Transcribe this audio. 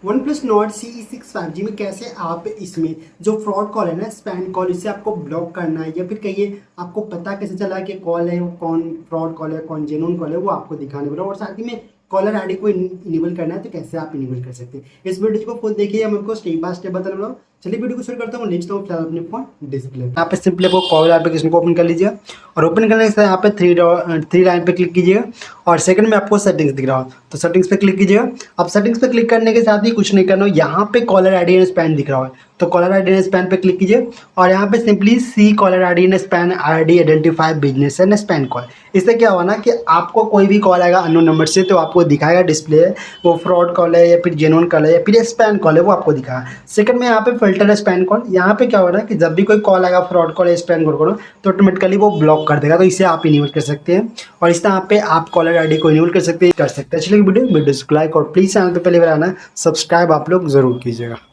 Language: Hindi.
OnePlus Nord CE6 5G में कैसे आप इसमें जो फ्रॉड कॉल है ना, स्पैम कॉल, इसे आपको ब्लॉक करना है या फिर कहिए आपको पता कैसे चला कि कॉल है वो कौन फ्रॉड कॉल है कौन जेन्युइन कॉल है, वो आपको दिखाने वाला और साथ ही में कॉलर आईडी को इनेबल करना है तो कैसे आप इनेबल कर सकते हैं। इस वीडियो को खुद देखिए, हम आपको स्टेप बाय स्टेप बता रहा हूँ। चलिए वीडियो को शुरू करता हूँ। ले चलता हूँ फिलहाल अपने फोन डिस्प्ले यहाँ पे सिंपली आपको कॉल एप्लीकेशन को ओपन कर लीजिए और ओपन करने के साथ यहाँ पे थ्री लाइन पे क्लिक कीजिएगा और सेकंड में आपको सेटिंग्स दिख रहा हो तो सेटिंग्स पे क्लिक कीजिएगा। अब सेटिंग्स पे क्लिक करने के साथ ही कुछ नहीं करना हो, यहाँ पे कॉलर आईडी एंड स्पैन दिख रहा है तो कॉलर आईडी एंड स्पैन पे क्लिक कीजिए और यहाँ पे simply see caller ID and spam ID identify business and spam call. इससे क्या हुआ ना कि आपको कोई भी कॉल आएगा अननोन नंबर से तो आपको दिखाएगा डिस्प्ले वो फ्रॉड कॉल है या फिर जेन्युइन कॉल है या फिर स्पैम कॉल है, वो आपको दिखाएगा। सेकंड में यहाँ पे फिल्टर है स्पैम कॉल। यहाँ पे क्या हो रहा है कि जब भी कोई कॉल आएगा फ्रॉड कॉल या स्पैम कॉल करो तो ऑटोमेटिकली वो ब्लॉक कर देगा, तो इसे आप इनेबल कर सकते हैं और इस तरह पे आप कॉलर आईडी को इनेबल कर सकते हैं। चलिए वीडियो को लाइक और प्लीज़ चैनल पे पहली बार आना सब्सक्राइब आप लोग जरूर कीजिएगा।